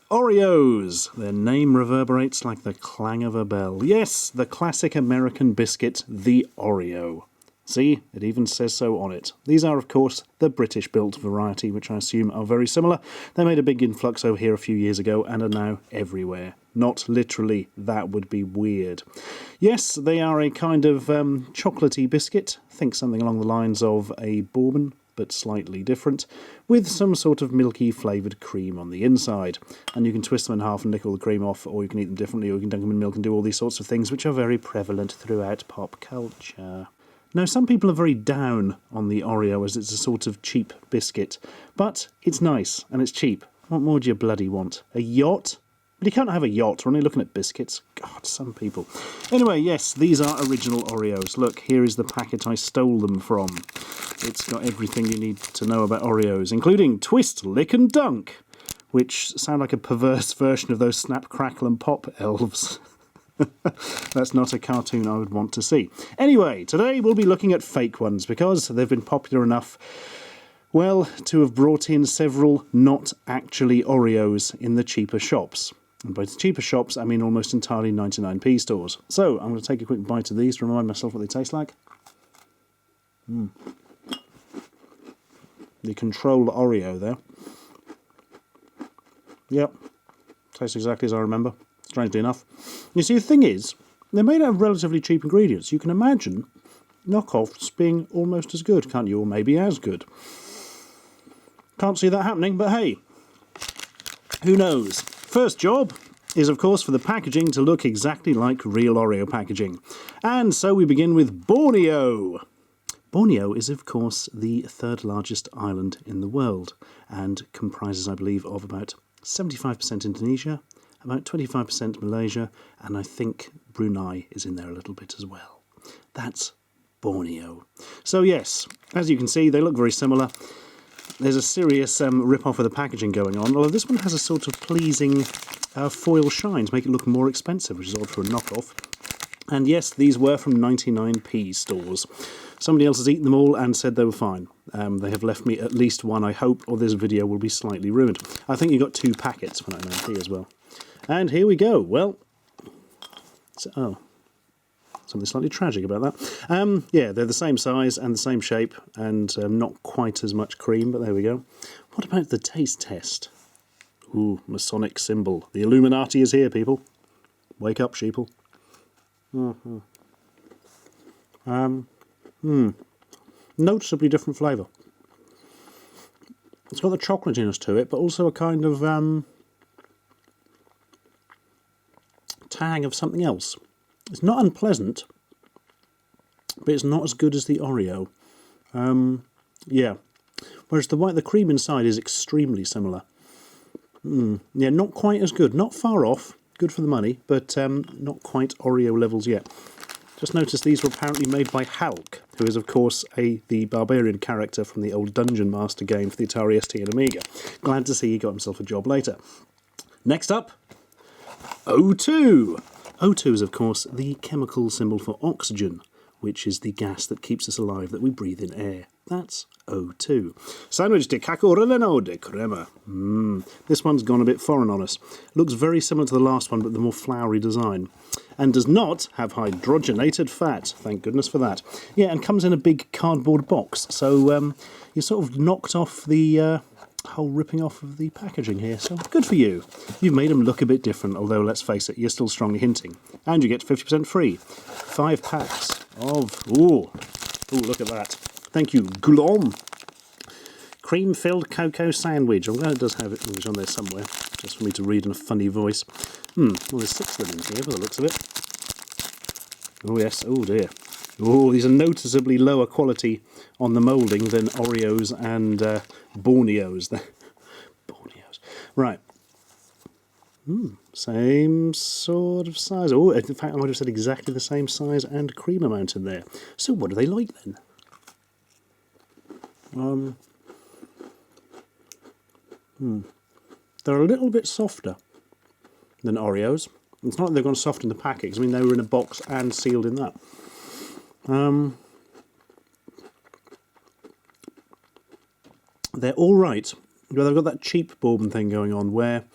Oreos! Their name reverberates like the clang of a bell. Yes, the classic American biscuit, the Oreo. See, it even says so on it. These are, of course, the British-built variety, which I assume are very similar. They made a big influx over here a few years ago and are now everywhere. Not literally, that would be weird. Yes, they are a kind of chocolatey biscuit. Think something along the lines of a bourbon, but slightly different, with some sort of milky flavoured cream on the inside. And you can twist them in half and lick all the cream off, or you can eat them differently, or you can dunk them in milk and do all these sorts of things, which are very prevalent throughout pop culture. Now, some people are very down on the Oreo as it's a sort of cheap biscuit, but it's nice and it's cheap. What more do you bloody want? A yacht? But you can't have a yacht, we're only looking at biscuits. God, some people. Anyway, yes, these are original Oreos. Look, here is the packet I stole them from. It's got everything you need to know about Oreos, including twist, lick and dunk, which sound like a perverse version of those Snap, Crackle and Pop elves. That's not a cartoon I would want to see. Anyway, today we'll be looking at fake ones because they've been popular enough, well, to have brought in several not actually Oreos in the cheaper shops. And by the cheaper shops, I mean almost entirely 99p stores. So, I'm going to take a quick bite of these to remind myself what they taste like. The controlled Oreo there. Yep, tastes exactly as I remember. Strangely enough. You see, the thing is, they're made out of relatively cheap ingredients. You can imagine knockoffs being almost as good, can't you? Or maybe as good. Can't see that happening, but hey, who knows? First job is, of course, for the packaging to look exactly like real Oreo packaging. And so we begin with Borneo. Borneo is, of course, the third largest island in the world and comprises, I believe, of about 75% Indonesia, about 25% Malaysia, and I think Brunei is in there a little bit as well. That's Borneo. So yes, as you can see, they look very similar. There's a serious rip-off of the packaging going on, although this one has a sort of pleasing foil shine to make it look more expensive, which is odd for a knockoff. And yes, these were from 99p stores. Somebody else has eaten them all and said they were fine. They have left me at least one, I hope, or this video will be slightly ruined. I think you got 2 packets for 99p as well. And here we go. Well, oh, something slightly tragic about that. Yeah, they're the same size and the same shape and not quite as much cream, but there we go. What about the taste test? Ooh, Masonic symbol. The Illuminati is here, people. Wake up, sheeple. Noticeably different flavour. It's got the chocolatiness to it, but also a kind of tang of something else. It's not unpleasant, but it's not as good as the Oreo. Yeah. Whereas the cream inside is extremely similar. Yeah, not quite as good. Not far off. Good for the money, but not quite Oreo levels yet. Just noticed these were apparently made by Hulk, who is, of course, the barbarian character from the old Dungeon Master game for the Atari ST and Amiga. Glad to see he got himself a job later. Next up, O2. O2 is, of course, the chemical symbol for oxygen, which is the gas that keeps us alive, that we breathe in air. That's O2. Sandwich de caco relleno de crema. This one's gone a bit foreign on us. Looks very similar to the last one, but the more flowery design. And does not have hydrogenated fat. Thank goodness for that. Yeah, and comes in a big cardboard box. So you sort of knocked off the whole ripping off of the packaging here. So good for you. You've made them look a bit different, although let's face it, you're still strongly hinting. And you get 50% free. 5 packs of... Ooh, look at that. Thank you, Glom. Cream-filled cocoa sandwich. I'm glad it does have English on there somewhere, just for me to read in a funny voice. Well, there's 6 of them in here, by the looks of it. Oh, yes. Oh, dear. Oh, these are noticeably lower quality on the moulding than Oreos and Borneos. Borneos. Right. Same sort of size. Oh, in fact, I might have said exactly the same size and cream amount in there. So what are they like, then? They're a little bit softer than Oreos. It's not like they've gone soft in the package. I mean, they were in a box and sealed in that. They're all right. Well, they've got that cheap bourbon thing going on where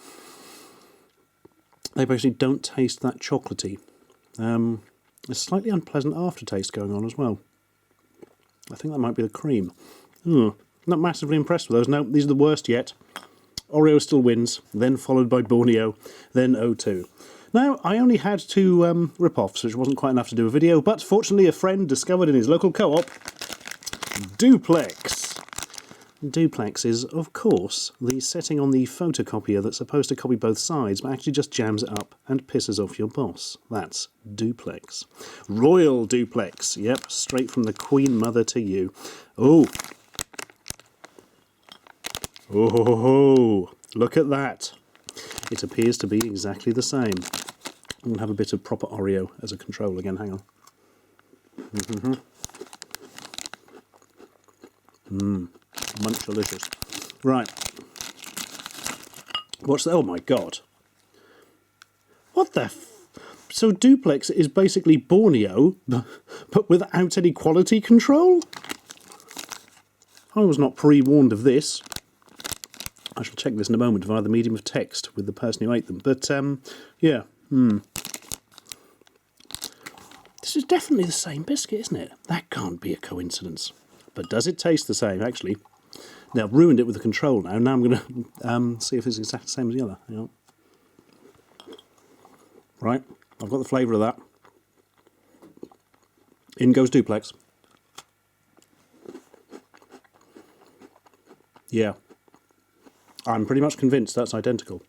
they basically don't taste that chocolatey. There's a slightly unpleasant aftertaste going on as well. I think that might be the cream. Not massively impressed with those. No, these are the worst yet. Oreo still wins, then followed by Borneo, then O2. Now, I only had two rip-offs, which wasn't quite enough to do a video, but fortunately a friend discovered in his local co-op Duplex. Duplex is, of course, the setting on the photocopier that's supposed to copy both sides, but actually just jams it up and pisses off your boss. That's Duplex. Royal Duplex. Yep, straight from the Queen Mother to you. Oh. Oh, look at that. It appears to be exactly the same. I'm going to have a bit of proper Oreo as a control again. Hang on. Munch delicious. Right. What's that? Oh my god. What the So Duplex is basically Borneo, but without any quality control? I was not pre-warned of this. I shall check this in a moment via the medium of text with the person who ate them. But, yeah. This is definitely the same biscuit, isn't it? That can't be a coincidence. But does it taste the same, actually? Now, I've ruined it with the control now. Now I'm going to see if it's exactly the same as the other. Hang on. Right, I've got the flavour of that. In goes Duplex. Yeah. I'm pretty much convinced that's identical.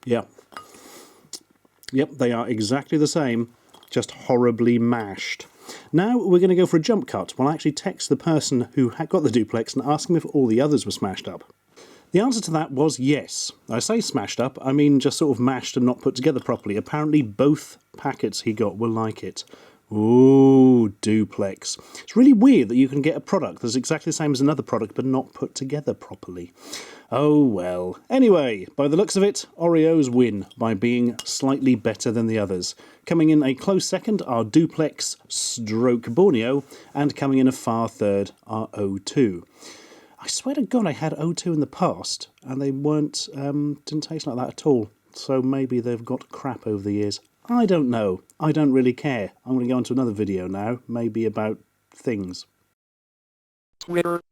Yeah. Yep, they are exactly the same, just horribly mashed. Now we're going to go for a jump cut. We'll actually text the person who had got the Duplex and ask him if all the others were smashed up. The answer to that was yes. I say smashed up, I mean just sort of mashed and not put together properly. Apparently both packets he got were like it. Ooh, Duplex. It's really weird that you can get a product that's exactly the same as another product but not put together properly. Oh well. Anyway, by the looks of it, Oreos win by being slightly better than the others. Coming in a close second are Duplex stroke Borneo, and coming in a far third are O2. I swear to God I had O2 in the past, and they didn't taste like that at all. So maybe they've got crap over the years. I don't know. I don't really care. I'm going to go on to another video now, maybe about things. Twitter.